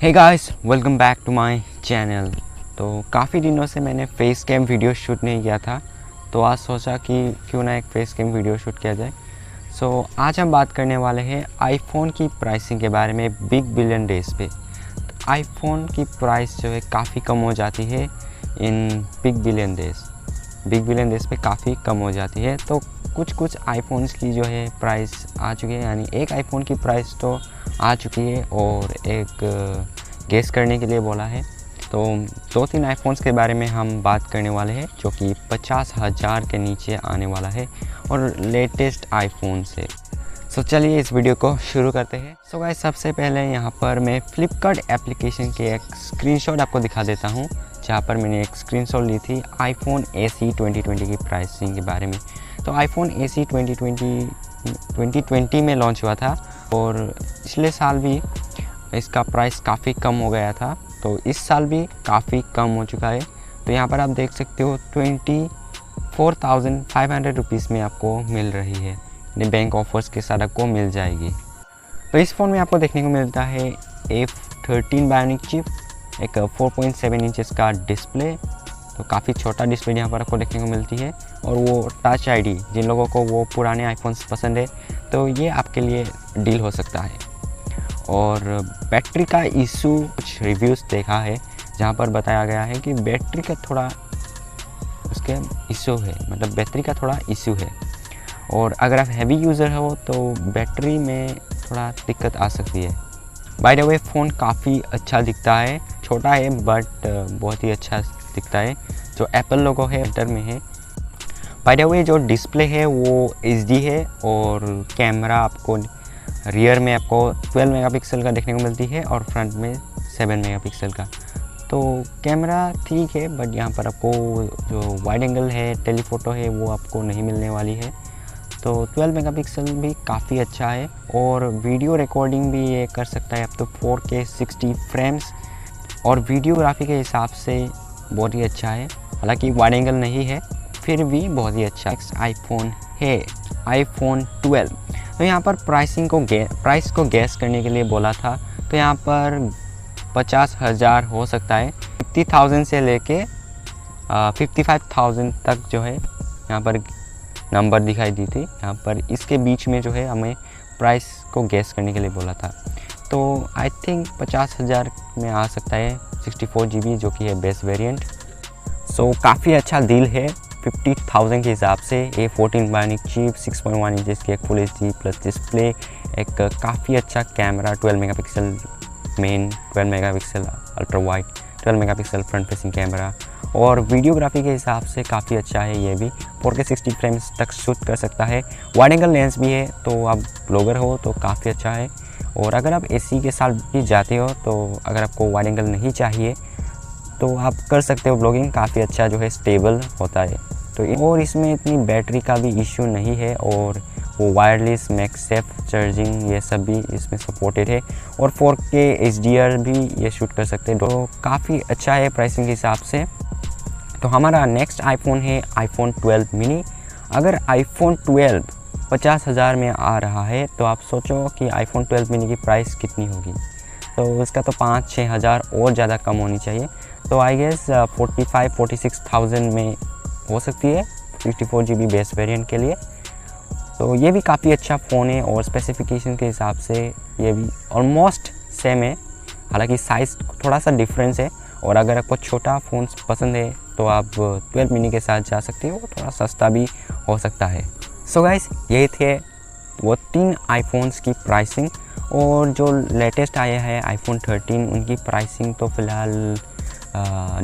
Hey guys, welcome back to my channel. तो काफ़ी दिनों से मैंने फेस कैम वीडियो शूट नहीं किया था, तो आज सोचा कि क्यों ना एक फेस कैम वीडियो शूट किया जाए। आज हम बात करने वाले हैं आईफोन की प्राइसिंग के बारे में बिग बिलियन डेज़ पे। तो आईफोन की प्राइस जो है काफ़ी कम हो जाती है इन बिग बिलियन डेज़ पे काफ़ी कम हो जाती है। तो कुछ आईफोन्स की जो है प्राइस आ चुकी है, यानी एक आईफोन की प्राइस तो आ चुकी है और एक गेस करने के लिए बोला है। तो 2-3 आईफोन्स के बारे में हम बात करने वाले हैं जो कि 50,000 के नीचे आने वाला है और लेटेस्ट आईफोन से। चलिए इस वीडियो को शुरू करते हैं। गाइस, सबसे पहले यहाँ पर मैं फ्लिपकार्ट एप्लीकेशन के एक स्क्रीनशॉट आपको दिखा देता हूँ, जहाँ पर मैंने एक स्क्रीनशॉट ली थी आईफोन एसी 2020 की प्राइसिंग के बारे में। तो आईफोन एसी 2020 में लॉन्च हुआ था और पिछले साल भी इसका प्राइस काफ़ी कम हो गया था, तो इस साल भी काफ़ी कम हो चुका है। तो यहाँ पर आप देख सकते हो 24,500 रुपीज़ में आपको मिल रही है, बैंक ऑफर्स के साथ आपको मिल जाएगी। तो इस फ़ोन में आपको देखने को मिलता है F13 बायोनिक चिप, एक 4.7 इंचेस का डिस्प्ले, तो काफ़ी छोटा डिस्प्ले यहाँ पर आपको देखने को मिलती है। और वो टच आईडी, जिन लोगों को वो पुराने आईफोन्स पसंद है तो ये आपके लिए डील हो सकता है। और बैटरी का इशू, कुछ रिव्यूज़ देखा है जहाँ पर बताया गया है कि बैटरी का थोड़ा उसके इशू है, मतलब बैटरी का थोड़ा इशू है। और अगर आप हैवी यूज़र हो तो बैटरी में थोड़ा दिक्कत आ सकती है। बाय द वे, फ़ोन काफ़ी अच्छा दिखता है, छोटा है बट बहुत ही अच्छा दिखता है। जो एप्पल लोगो है सेंटर में है। बाय द वे, जो डिस्प्ले है वो HD है और कैमरा आपको रियर में आपको 12 मेगापिक्सल का देखने को मिलती है और फ्रंट में 7 मेगापिक्सल का। तो कैमरा ठीक है, बट यहाँ पर आपको जो वाइड एंगल है, टेलीफोटो है, वो आपको नहीं मिलने वाली है। तो 12 मेगापिक्सल भी काफ़ी अच्छा है और वीडियो रिकॉर्डिंग भी ये कर सकता है अप तो 4K 60 फ्रेम्स, और वीडियोग्राफी के हिसाब से बहुत ही अच्छा है। हालांकि वाइड एंगल नहीं है, फिर भी बहुत ही अच्छा आईफोन है, आईफोन 12। तो यहाँ पर प्राइस को गैस करने के लिए बोला था, तो यहाँ पर 50,000 हो सकता है। 50,000 से लेके 55,000 तक जो है यहाँ पर नंबर दिखाई दी थी। यहाँ पर इसके बीच में जो है हमें प्राइस को गैस करने के लिए बोला था। तो आई थिंक 50,000 में आ सकता है 64 GB, जो कि है बेस्ट वेरिएंट। काफ़ी अच्छा डील है 50,000 के हिसाब से। A14 बायोनिक चिप, 6.1 इंचेस की एक फुल HD प्लस डिस्प्ले, एक काफ़ी अच्छा camera 12 megapixel main, 12 megapixel ultra wide, 12 megapixel front facing camera, और वीडियोग्राफी के हिसाब से काफ़ी अच्छा है। ये भी 4K 60 फ्रेम्स तक शूट कर सकता है। वाइड एंगल लेंस भी है, तो आप ब्लॉगर हो तो काफ़ी अच्छा है। और अगर आप AC के साथ भी जाते हो तो अगर आपको वाइड एंगल नहीं चाहिए तो आप कर सकते हो ब्लॉगिंग, काफ़ी अच्छा जो है स्टेबल होता है। और इसमें इतनी बैटरी का भी इशू नहीं है, और वो वायरलेस मैगसेफ चार्जिंग ये सब भी इसमें सपोर्टेड है, और 4K HDR भी ये शूट कर सकते हैं। तो काफ़ी अच्छा है प्राइसिंग के हिसाब से। तो हमारा नेक्स्ट आईफोन है आईफोन 12 मिनी। अगर आईफोन 12 50,000 में आ रहा है तो आप सोचो कि आईफोन 12 मिनी की प्राइस कितनी होगी। तो उसका तो 5-6 हज़ार और ज़्यादा कम होनी चाहिए। तो आई गेस 45-46,000 में हो सकती है 64 GB बेस वेरिएंट के लिए। तो ये भी काफ़ी अच्छा फ़ोन है और स्पेसिफिकेशन के हिसाब से ये भी ऑलमोस्ट सेम है, हालांकि साइज़ थोड़ा सा डिफरेंस है। और अगर आपको छोटा फ़ोन पसंद है तो आप 12 मिनी के साथ जा सकते हो, थोड़ा सस्ता भी हो सकता है। गाइस, यही थे वो 3 आईफोन्स की प्राइसिंग। और जो लेटेस्ट आया है आईफोन 13, उनकी प्राइसिंग तो फ़िलहाल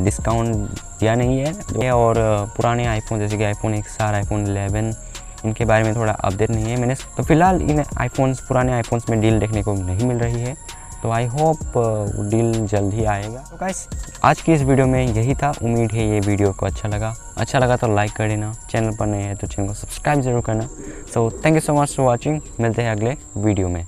डिस्काउंट दिया नहीं है। और पुराने आईफोन जैसे कि आईफोन XR, आईफोन 11, इनके बारे में थोड़ा अपडेट नहीं है मैंने। तो फ़िलहाल इन पुराने आईफोन्स में डील देखने को नहीं मिल रही है, तो आई होप डील जल्द ही आएगा। तो गाइस, आज की इस वीडियो में यही था। उम्मीद है ये वीडियो को अच्छा लगा तो लाइक कर देना, चैनल पर नए हैं तो चैनल को सब्सक्राइब जरूर करना। Thank you so much for watching. मिलते हैं अगले वीडियो में।